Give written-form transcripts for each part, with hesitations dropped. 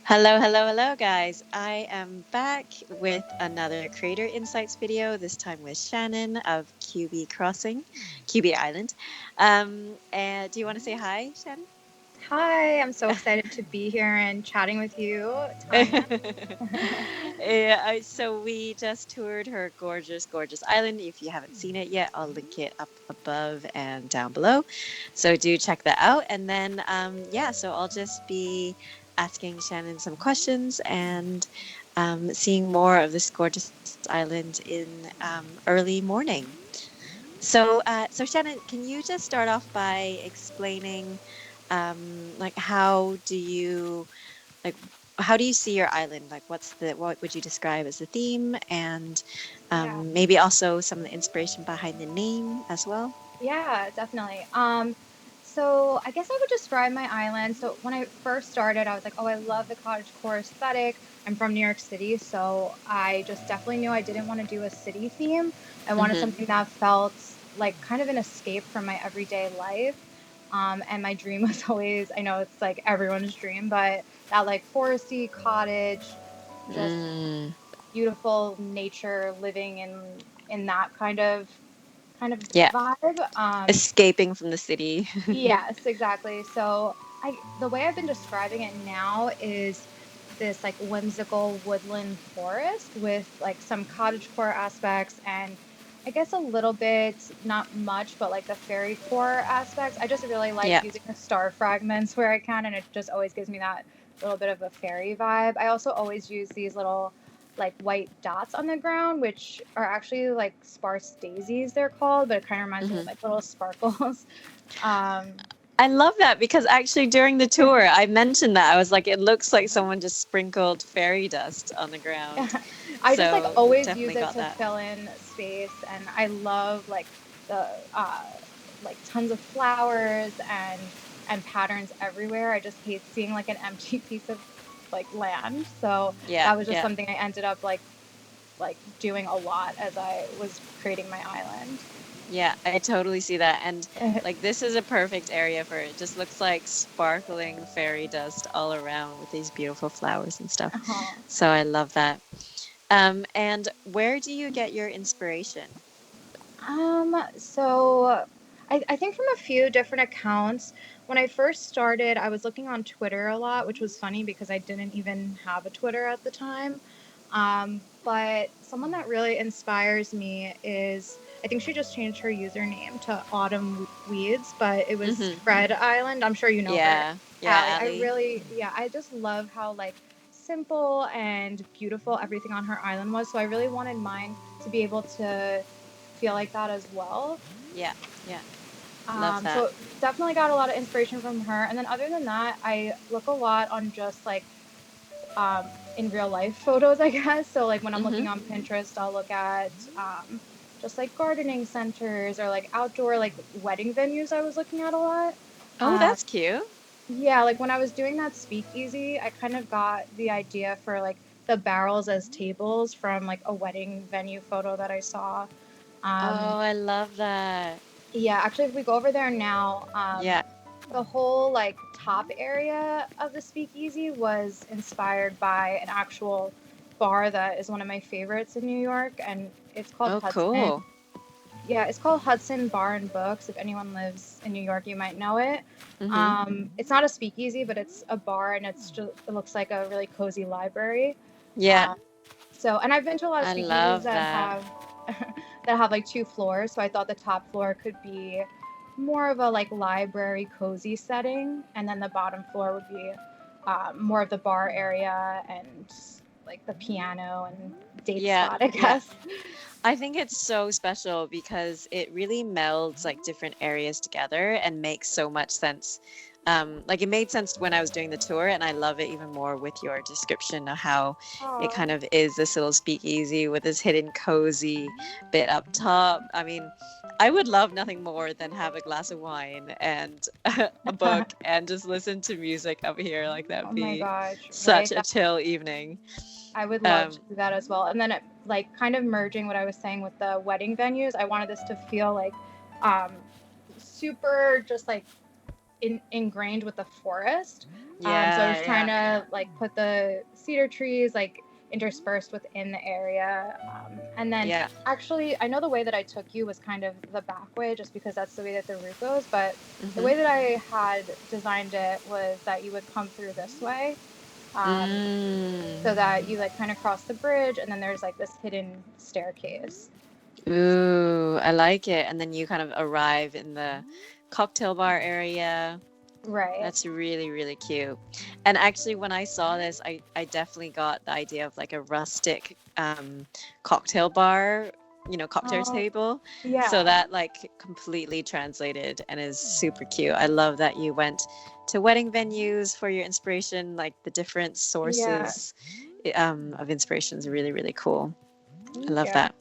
Hello, hello, hello, guys. I am back with another Creator Insights video, this time with Shannon of Kyuubi Island. And do you want to say hi, Shannon? Hi, I'm so excited to be here and chatting with you, Tanya. Yeah, so we just toured her gorgeous, gorgeous island. If you haven't seen it yet, I'll link it up above and down below. So do check that out. And then, yeah, so I'll just be asking Shannon some questions and seeing more of this gorgeous island in early morning. So Shannon, can you just start off by explaining, like, like how do you see your island? Like, what would you describe as the theme, and Yeah, maybe also some of the inspiration behind the name as well? yeah, definitely. So I guess I would describe my island. So when I first started, I was like, oh, I love the cottagecore aesthetic. I'm from New York City, so I just definitely knew I didn't want to do a city theme. I wanted Mm-hmm. something that felt like kind of an escape from my everyday life. And my dream was always, I know it's like everyone's dream, but that like foresty cottage, just Mm, beautiful nature living in that kind of yeah, vibe. escaping from the city. Yes, exactly. So the way I've been describing it now is this like whimsical woodland forest with like some cottagecore aspects and I guess a little bit, not much, but like the fairy core aspects. I just really like Yeah. using the star fragments where I can, and it just always gives me that little bit of a fairy vibe. I also always use these little like white dots on the ground, which are actually like sparse daisies, they're called, but it kind of reminds me of Hmm. like little sparkles. Um, I love that because actually during the tour I mentioned that I was like, it looks like someone just sprinkled fairy dust on the ground. I just like So always use definitely it got to that. fill in space, and I love the like tons of flowers and patterns everywhere. I just hate seeing like an empty piece of like land. So Yeah, that was just yeah. something I ended up like doing a lot as I was creating my island. Yeah, I totally see that. And like this is a perfect area for it. It just looks like sparkling fairy dust all around with these beautiful flowers and stuff. Uh-huh. So I love that. And where do you get your inspiration? So I think from a few different accounts. When I first started, I was looking on Twitter a lot, which was funny because I didn't even have a Twitter at the time. But someone that really inspires me is, I think she just changed her username to Autumn Weeds, but it was Hmm. Fred Island. I'm sure you know her, Yeah, Allie. yeah, Ali. Yeah, I just love how like simple and beautiful everything on her island was. So I really wanted mine to be able to feel like that as well. Yeah, yeah. Love that. So definitely got a lot of inspiration from her. And then other than that, I look a lot on just like in real life photos, I guess. So like when I'm Hmm. looking on Pinterest, I'll look at just like gardening centers or like outdoor like wedding venues. I was looking at a lot. Oh, Um, that's cute. yeah, like when I was doing that speakeasy, I kind of got the idea for like the barrels as tables from like a wedding venue photo that I saw. Um, Oh, I love that. Yeah, actually, if we go over there now, Yeah. the whole like top area of the speakeasy was inspired by an actual bar that is one of my favorites in New York, and it's called Oh, Hudson. cool. Yeah, it's called Hudson Bar and Books. If anyone lives in New York, you might know it. Hmm. It's not a speakeasy, but it's a bar, and it looks like a really cozy library. Yeah, Um, and I've been to a lot of I speakeasies love that that. have that have like two floors. So I thought the top floor could be more of a like library cozy setting, and then the bottom floor would be more of the bar area and like the piano and date Yeah, spot, I yeah. guess. I think it's so special because it really melds like different areas together and makes so much sense. Like it made sense when I was doing the tour, and I love it even more with your description of how it Oh, kind of is this little speakeasy with this hidden cozy bit up top. I mean, I would love nothing more than have a glass of wine and a book and just listen to music up here. Like oh that'd my be gosh, such right? a chill evening. I would love to Um, do that as well. And then like kind of merging what I was saying with the wedding venues, I wanted this to feel like um, super just like ingrained with the forest. So I was Yeah, trying yeah, to like put the cedar trees like interspersed within the area. And then yeah. actually, I know the way that I took you was kind of the back way, just because that's the way that the route goes. But the Mm-hmm. way that I had designed it was that you would come through this way. Um, so Mm. that you like kind of cross the bridge, and then there's like this hidden staircase. Ooh, I like it. And then you kind of arrive in the cocktail bar area. Right. That's really, really cute. And actually, when I saw this, I definitely got the idea of like a rustic cocktail bar, cocktail Oh, table. So yeah. that like completely translated and is super cute. I love that you went to wedding venues for your inspiration, like the different Yeah. sources of inspiration is really, really cool. I Thank love you. that.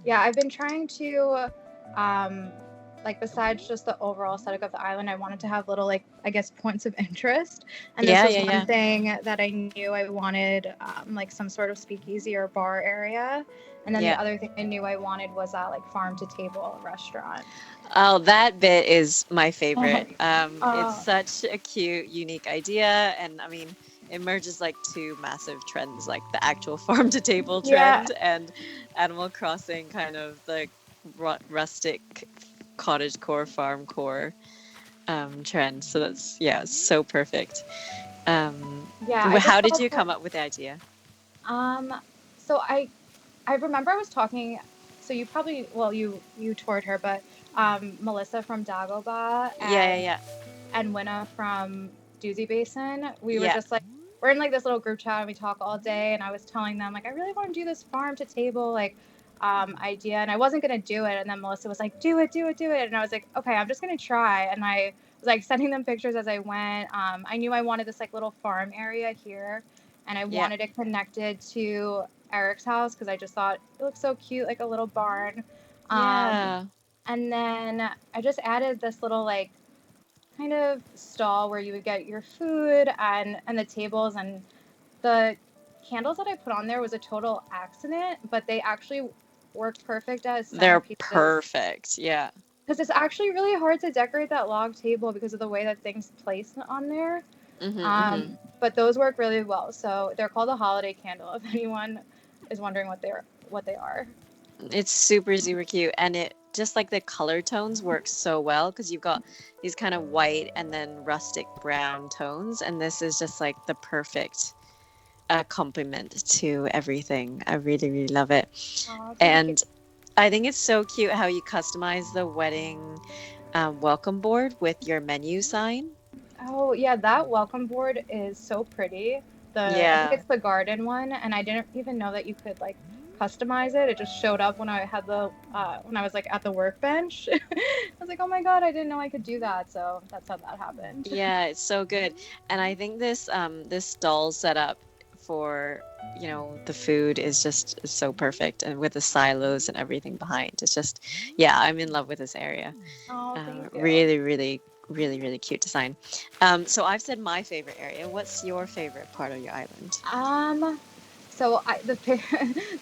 Yeah, I've been trying to, um, like, besides just the overall aesthetic of the island, I wanted to have little, like, I guess, points of interest. And this Yeah, was yeah, one yeah. thing that I knew I wanted, like, some sort of speakeasy or bar area. And then the Yeah. other thing I knew I wanted was that, like, farm to table restaurant. Oh, that bit is my Oh, favorite. It's oh, such a cute, unique idea. And I mean, it merges like two massive trends, like the actual farm to table yeah. trend and Animal Crossing, kind of the rustic cottage core, farm core trend. So that's, yeah, it's so perfect. Yeah, I just How did thought you that, come up with the idea? um, so I remember I was talking. So you probably, well, you toured her, but Melissa from Dagobah Yeah, yeah, and Winna from Doozy Basin, we were yeah. just like, we're in like this little group chat and we talk all day. And I was telling them like, I really want to do this farm to table like idea, and I wasn't gonna do it. And then Melissa was like, do it, do it, do it. And I was like, okay, I'm just gonna try. And I was like sending them pictures as I went. I knew I wanted this like little farm area here, and I Yeah, wanted it connected to Eric's house because I just thought it looked so cute, like a little barn. Um, yeah. and then I just added this little like kind of stall where you would get your food and the tables, and the candles that I put on there was a total accident, but they actually worked perfect as They're centerpieces perfect. Yeah. because it's actually really hard to decorate that log table because of the way that things place on there. Mm-hmm, mm-hmm. But those work really well. So they're called a holiday candle. If anyone is wondering what they are. It's super, super cute. And it just like the color tones work so well because you've got these kind of white and then rustic brown tones. And this is just like the perfect complement to everything. I really, really love it. Oh, thank you. And I think it's so cute how you customize the wedding welcome board with your menu sign. Oh, yeah, that welcome board is so pretty. I think Yeah. it's the garden one, and I didn't even know that you could like customize it. It just showed up when I had when I was like at the workbench. I was like, "Oh my God, I didn't know I could do that." So that's how that happened. Yeah, it's so good. And I think this stall setup for, the food is just so perfect and with the silos and everything behind. It's just, yeah, I'm in love with this area. Oh, thank you. Really, really, really, really cute design. So I've said my favorite area. What's your favorite part of your island? Um, so the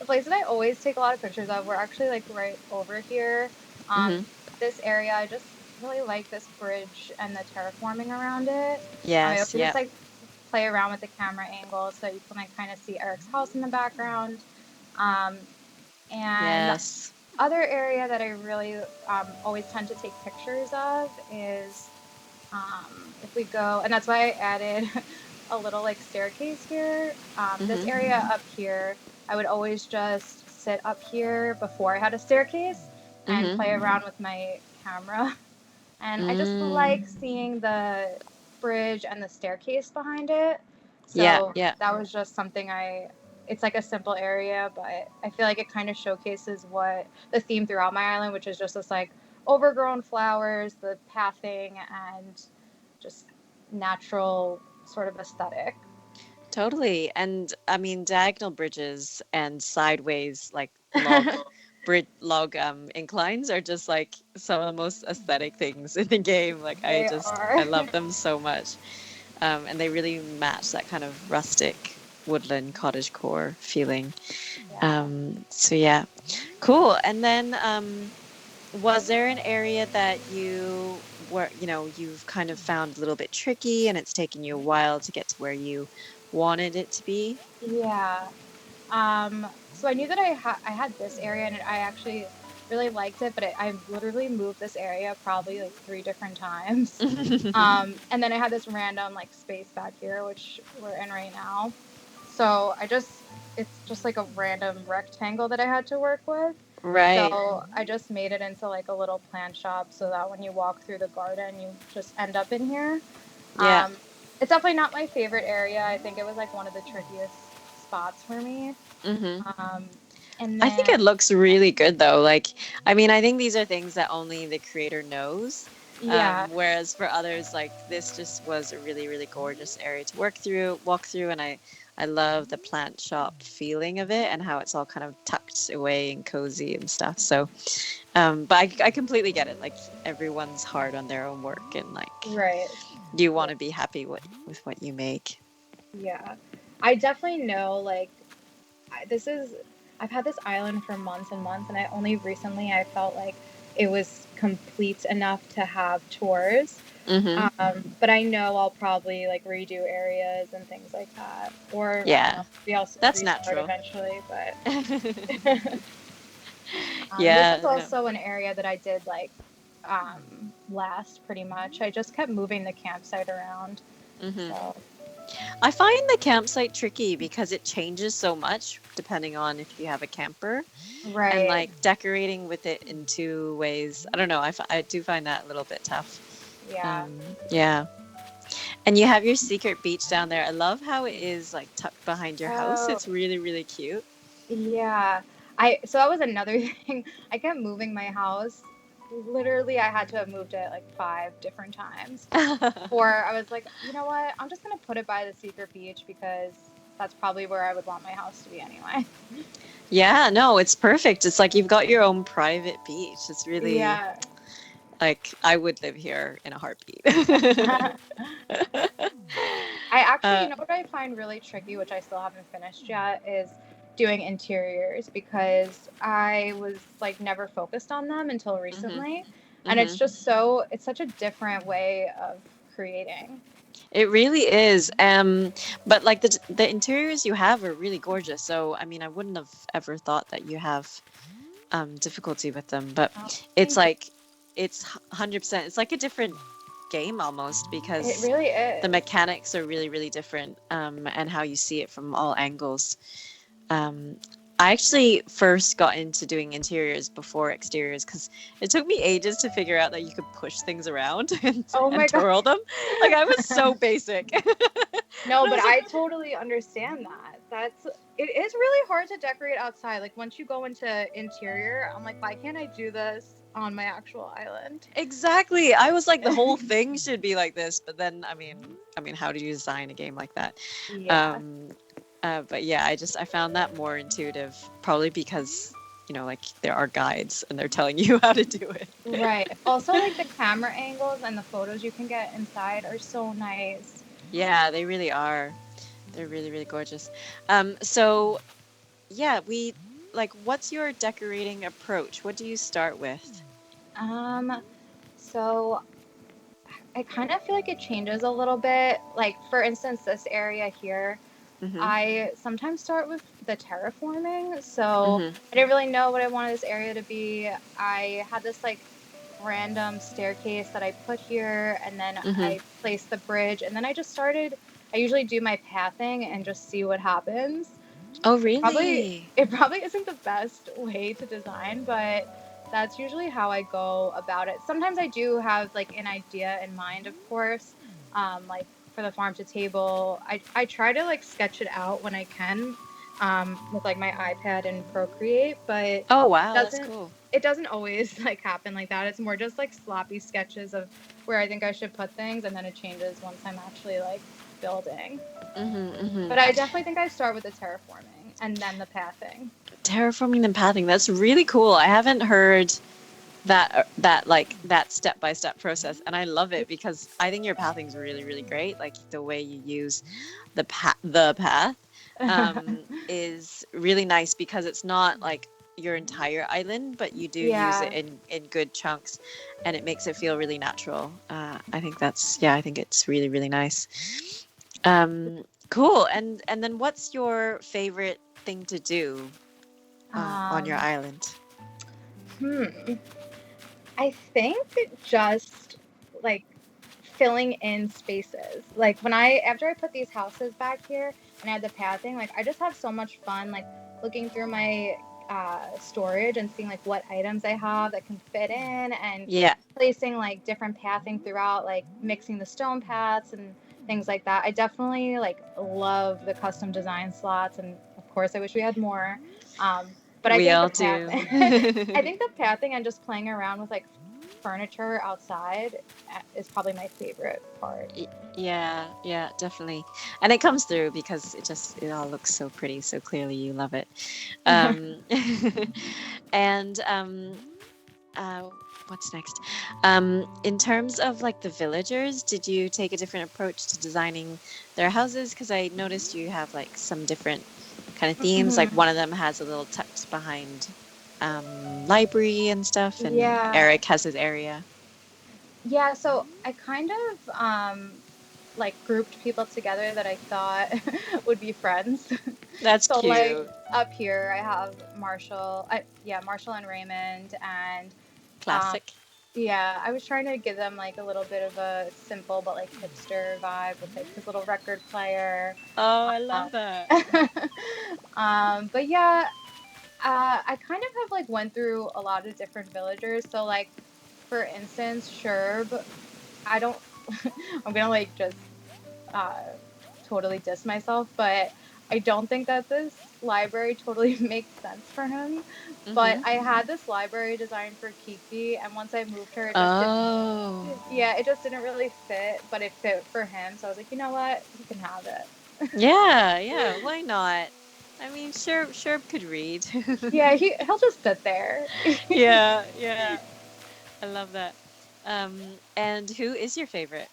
place that I always take a lot of pictures of, we're actually like right over here. Mm-hmm. This area, I just really like this bridge and the terraforming around it. I Yes, also just yeah. like play around with the camera angle so you can like kind of see Eric's house in the background. Um, and the Yes. other area that I really always tend to take pictures of is if we go, and that's why I added a little like staircase here. This Mm-hmm. area up here, I would always just sit up here before I had a staircase and Mm-hmm. play around with my camera. And I just Mm. like seeing the bridge and the staircase behind it. Yeah, So yeah. that was just something it's like a simple area, but I feel like it kind of showcases what the theme throughout my island, which is just this like overgrown flowers, the pathing, and just natural sort of aesthetic. Totally. And I mean, diagonal bridges and sideways, like log inclines are just like some of the most aesthetic things in the game. Like They are. I love them so much. And they really match that kind of rustic woodland cottage core feeling. Yeah. So yeah, cool. And then Was there an area that you were, you've kind of found a little bit tricky and it's taken you a while to get to where you wanted it to be? Yeah. So I knew that I had this area, and I actually really liked it, but I literally moved this area probably like 3 different times. And then I had this random like space back here, which we're in right now. So it's just like a random rectangle that I had to work with. Right. So I just made it into like a little plant shop so that when you walk through the garden, you just end up in here. Yeah. Um, it's definitely not my favorite area. I think it was like one of the trickiest spots for me. Hmm. Um, and I think it then, looks really good though. Like, I mean, I think these are things that only the creator knows. yeah, Whereas for others, like this just was a really, really gorgeous area to walk through, and I love the plant shop feeling of it and how it's all kind of tucked away and cozy and stuff. So, but I completely get it. Like everyone's hard on their own work, and like right. you want Yeah, to be happy with what you make. yeah. I definitely know, like, this is, I've had this island for months and months, and I only recently I felt like it was complete enough to have tours. Hmm. But I know I'll probably like redo areas and things like that. Or I don't Yeah, know, maybe I'll that's restart natural. eventually, but this is Yeah, no. also an area that I did like last pretty much. I just kept moving the campsite around. Hmm. So, I find the campsite tricky because it changes so much depending on if you have a camper and right. like decorating with it in two ways. I don't know. I do find that a little bit tough. Yeah. Yeah. And you have your secret beach down there. I love how it is like tucked behind your house. Oh, It's really, really cute. yeah. So that was another thing. I kept moving my house. Literally, I had to have moved it like 5 different times. Or I was like, you know what? I'm just gonna put it by the secret beach because that's probably where I would want my house to be anyway. Yeah, no, it's perfect. It's like you've got your own private beach. It's really Yeah. like I would live here in a heartbeat. I actually, you uh, know what I find really tricky, which I still haven't finished yet, is doing interiors because I was like never focused on them until mhm, recently. And mhm. it's such a different way of creating. It really is. But like the interiors you have are really gorgeous. So I mean, I wouldn't have ever thought that you have difficulty with them. But Oh, it's thank you. like it's 100%. It's like a different game almost It because really the is. mechanics are really, really different. And how you see it from all angles. Um, I actually first got into doing interiors before exteriors because it took me ages to figure out that you could push things around Oh and my God. twirl them. Like I was so basic. And No, I but was like, I totally understand that. It is really hard to decorate outside. Like once you go into interior, I'm like, why can't I do this on my actual island? exactly. I was like, the whole thing should be like this. But then, I mean, how do you design a game like that? Yeah. Um, but yeah, I found that more intuitive, probably because like there are guides and they're telling you how to do it. Right. Also, like the camera angles and the photos you can get inside are so nice. Yeah, they really are. They're really, really gorgeous. So yeah, what's your decorating approach? What do you start with? Um, so I kind of feel like it changes a little bit. Like for instance, this area here, Mm-hmm. I sometimes start with the terraforming. So Mm-hmm. I didn't really know what I wanted this area to be. I had this like random staircase that I put here, and then Mm-hmm. I placed the bridge, and then I just started. I usually do my pathing and just see what happens. Oh, Probably really? it probably isn't the best way to design, but that's usually how I go about it. Sometimes I do have like an idea in mind, of course. Like for the farm to table, I try to like sketch it out when I can, with like my iPad and Procreate, but Oh, wow, that's doesn't cool. it doesn't always like happen like that. It's more just like sloppy sketches of where I think I should put things, and then it changes once I'm actually like building. Mm-hmm. Mm-hmm. But I definitely think I start with the terraforming and then the pathing. Terraforming and pathing. That's really cool. I haven't heard that step by step process, and I love it because I think your pathing is really, really great. Like the way you use the path is really nice because it's not like your entire island, but you do use it Yeah. in good chunks, and it makes it feel really natural. I think that's yeah, I think it's really really nice. Cool. And then what's your favorite thing to do on your Um, island? hmm. I think just like filling in spaces. Like when I after I put these houses back here and add the pathing, like I just have so much fun like looking through my storage and seeing like what items I have that can fit in and Yeah, placing like different pathing throughout, like mixing the stone paths and things like that. I definitely like love the custom design slots, and of course I wish we had more. But I we think the all path do. I think the pathing and just playing around with like furniture outside is probably my favorite part. Yeah, yeah, definitely. And it comes through because it all looks so pretty, so clearly you love it. Um, and uh, what's next? In terms of like the villagers, did you take a different approach to designing their houses? Because I noticed you have like some different kind of themes. Like Mhm. one of them has a little tucked behind library and stuff, and Yeah. Eric has his area. Yeah, so I kind of like grouped people together that I thought would be friends. That's So like cute. up here I have Marshall and Raymond, and um Classic. yeah, I was trying to give them like a little bit of a simple but like hipster vibe with like his little record player. Oh, I Um, love that. but yeah, I kind of have like went through a lot of different villagers. So like for instance, Sherb, I don't I'm gonna like just uh totally diss myself, but I don't think that this library totally makes sense for him. But Mm-hmm. I had this library designed for Kiki, and once I moved her, it just didn't. Oh, Yeah, it just didn't really fit, but it fit for him. So I was like, you know what, he can have it. yeah, yeah. Why not? I mean, Sherb could read. Yeah, he'll just sit there. Yeah, yeah. I love that. And who is your favorite?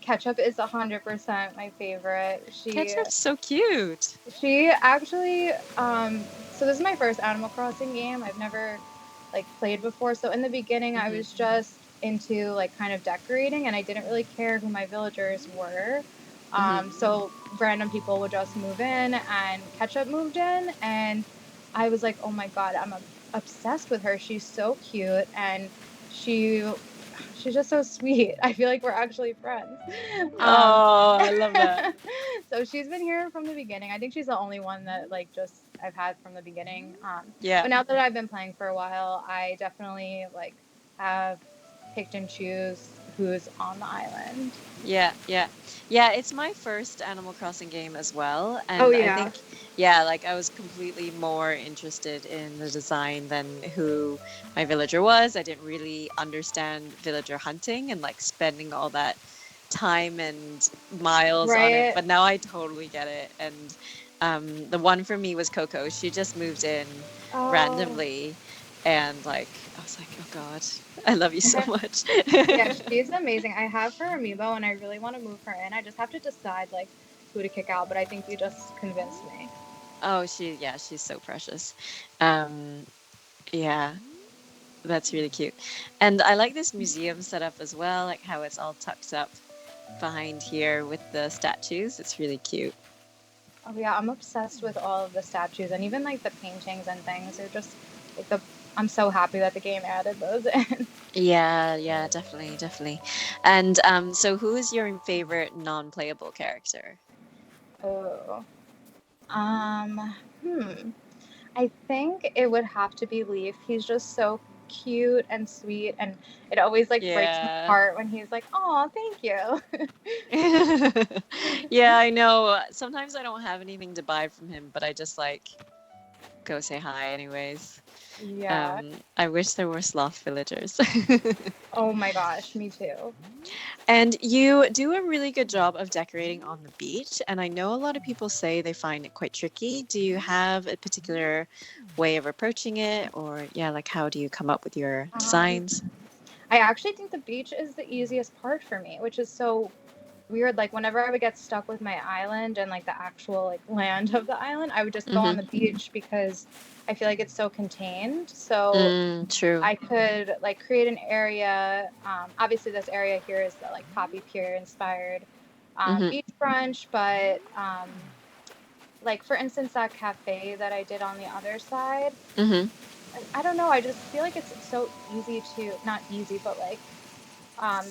Ketchup is 100% my favorite. Ketchup's so cute. She actually so this is my first Animal Crossing game. I've never like played before. So in the beginning I Hmm. was just into like kind of decorating, and I didn't really care who my villagers were. Hmm. So random people would just move in, and Ketchup moved in, and I was like, "Oh my god, I'm obsessed with her. She's so cute, and she she's just so sweet. I feel like we're actually friends." Um, Oh, I love that. so she's been here from the beginning. I think she's the only one that like just I've had from the beginning. Yeah. But now that I've been playing for a while, I definitely like have picked and choose who's on the island. Yeah, yeah. Yeah, it's my first Animal Crossing game as well. Oh And I yeah. think, yeah, like I was completely more interested in the design than who my villager was. I didn't really understand villager hunting and like spending all that time and miles on it. Right. But now I totally get it. And the one for me was Coco. She just moved in Oh. randomly. And like, I was like, oh God, I love you so much. Yeah, she's amazing. I have her amiibo and I really want to move her in. I just have to decide like who to kick out, but I think you just convinced me. Oh, yeah, she's so precious. Um, yeah, that's really cute. And I like this museum setup as well, like how it's all tucked up behind here with the statues. It's really cute. Oh yeah, I'm obsessed with all of the statues and even like the paintings and things. They're just like the I'm so happy that the game added those in. Yeah, yeah, definitely, definitely. And so who is your favorite non-playable character? Oh. Hmm. I think it would have to be Leaf. He's just so cute and sweet, and it always like breaks my Yeah. heart when he's like, "Oh, thank you." Yeah, I know. Sometimes I don't have anything to buy from him, but I just like go say hi anyways. Yeah. I wish there were sloth villagers. Oh my gosh, me too. And you do a really good job of decorating on the beach. And I know a lot of people say they find it quite tricky. Do you have a particular way of approaching it? Or, yeah, like how do you come up with your Um, designs? I actually think the beach is the easiest part for me, which is so weird. Like whenever I would get stuck with my island and like the actual like land of the island, I would just go on Mm-hmm. the beach because I feel like it's so contained. So True. I could like create an area. Obviously, this area here is the like Poppy Pier inspired Mm-hmm. beach brunch, but like for instance, that cafe that I did on the other side, Mm-hmm. I don't know. I just feel like it's so easy to not easy, but like um,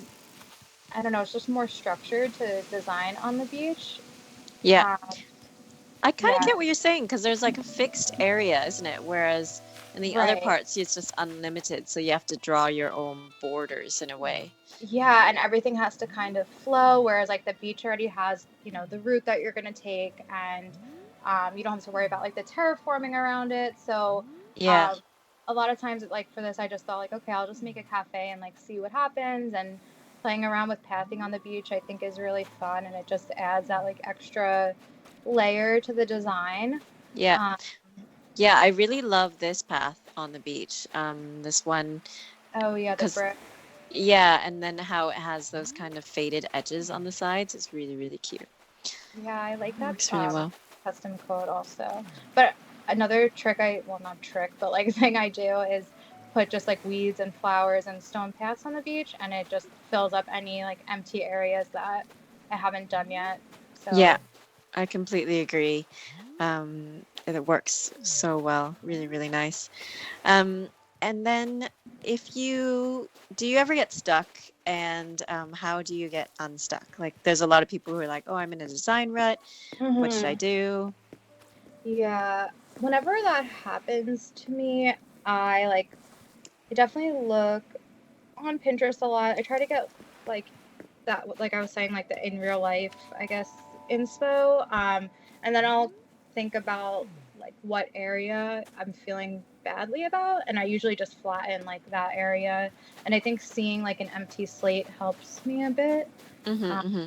I don't know. It's just more structured to design on the beach. Yeah. Um, I kind of yeah, get what you're saying because there's like a fixed area, isn't it? Whereas in the other right. parts, it's just unlimited. So you have to draw your own borders in a way. Yeah, and everything has to kind of flow, whereas like the beach already has, the route that you're gonna take, and you don't have to worry about like the terraforming around it. So Yeah. um, a lot of times, like for this, I just thought like, okay, I'll just make a cafe and like see what happens. And playing around with pathing on the beach, I think is really fun, and it just adds that like extra layer to the design. Yeah. Um, Yeah. I really love this path on the beach. This one, oh yeah, the because, brick. yeah. And then how it has those kind of faded edges on the sides. It's really, really cute. Yeah, I like It that works really well. custom code also. But another trick well, not trick, but like thing I do is put just like weeds and flowers and stone paths on the beach, and it just fills up any like empty areas that I haven't done yet. Yeah. So, I completely agree. It works so well. Really, really nice. Um, and then if you do you ever get stuck and how do you get unstuck? Like there's a lot of people who are like, oh, I'm in a design rut. What should I hmm do? yeah, whenever that happens to me, I like I definitely look on Pinterest a lot. I try to get like that, like I was saying, like the in real life, I guess, inspo. And then I'll think about like what area I'm feeling badly about, and I usually just flatten like that area. And I think seeing like an empty slate helps me a bit. Mm-hmm, Um, mm-hmm.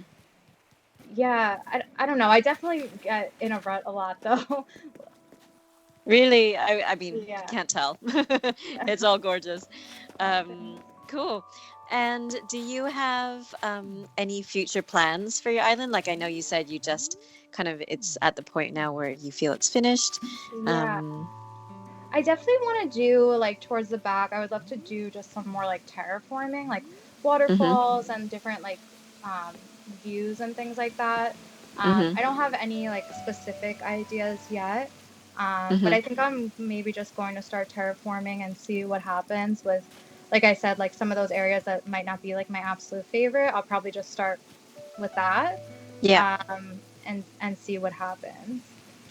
yeah, I don't know. I definitely get in a rut a lot though. Really, I mean, Yeah. can't tell. It's all gorgeous. Cool. And do you have any future plans for your island? Like I know you said you just kind of it's at the point now where you feel it's finished. Yeah. Um, I definitely want to do like towards the back. I would love to do just some more like terraforming, like mm-hmm, waterfalls and different like um, views and things like that. mm-hmm, I don't have any like specific ideas yet, but mm-hmm. I think I'm maybe just going to start terraforming and see what happens with, like I said, like some of those areas that might not be like my absolute favorite. I'll probably just start with that, Yeah, and see what happens.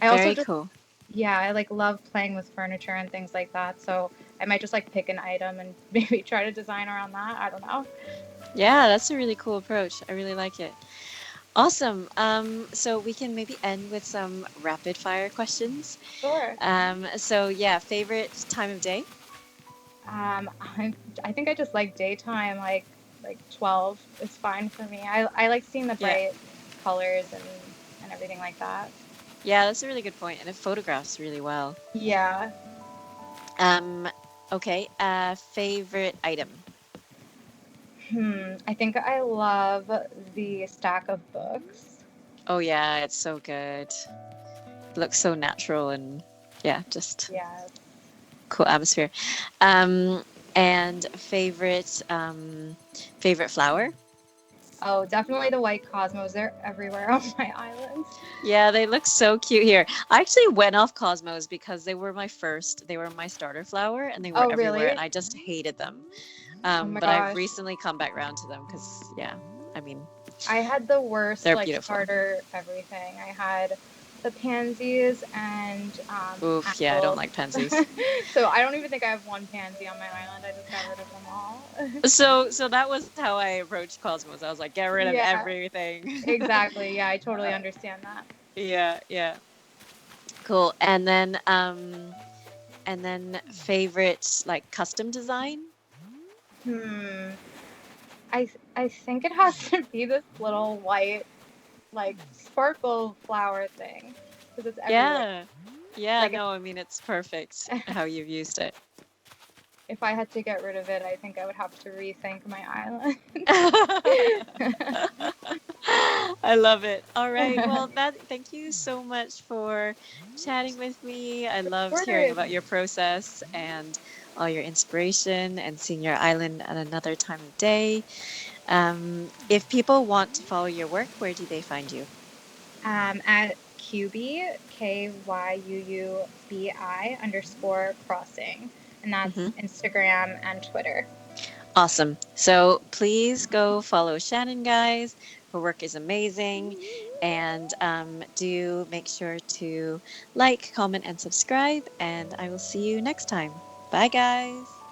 I also very just cool. yeah, I like love playing with furniture and things like that. So I might just like pick an item and maybe try to design around that. I don't know. Yeah, that's a really cool approach. I really like it. Awesome. So we can maybe end with some rapid fire questions. Sure. So yeah, favorite time of day? I think I just like daytime, like 12 is fine for me. I like seeing the Yeah. bright colors and everything like that. Yeah, that's a really good point, and it photographs really well. Yeah. Um, okay. Favorite item? I think I love the stack of books. Oh yeah, it's so good. It looks so natural and yeah, just Yes. cool atmosphere. Um, and favorite flower? Oh, definitely the white cosmos. They're everywhere on my islands. Yeah, they look so cute here. I actually went off Cosmos because they were my starter flower and they were Oh, everywhere and really? I just hated them. Oh my But I've gosh. recently come back around to them because, yeah, I mean, I had the worst they're like beautiful. starter everything. I had the pansies and Oof, yeah, I don't annuals. like pansies. So I don't even think I have one pansy on my island. I just got rid of them all. So that was how I approached Cosmos. I was like, get rid of Yeah, everything. exactly. Yeah, I totally Uh, understand that. yeah, yeah. Cool. And then favorite like custom design? Hmm. I think it has to be this little white like sparkle flower thing because it's everywhere. Yeah. Yeah, Like no, I mean it's perfect if how you've used it. if I had to get rid of it, I think I would have to rethink my island. I love it. All right. Well, thank you so much for chatting with me. I Of loved hearing course. about your process and all your inspiration and seeing your island at another time of day. If people want to follow your work, where do they find you? At Kyuubi, KYUUBI_crossing. And Hmm. that's Instagram and Twitter. Awesome. So please go follow Shannon, guys. Her work is amazing. And do make sure to like, comment, and subscribe. And I will see you next time. Bye, guys.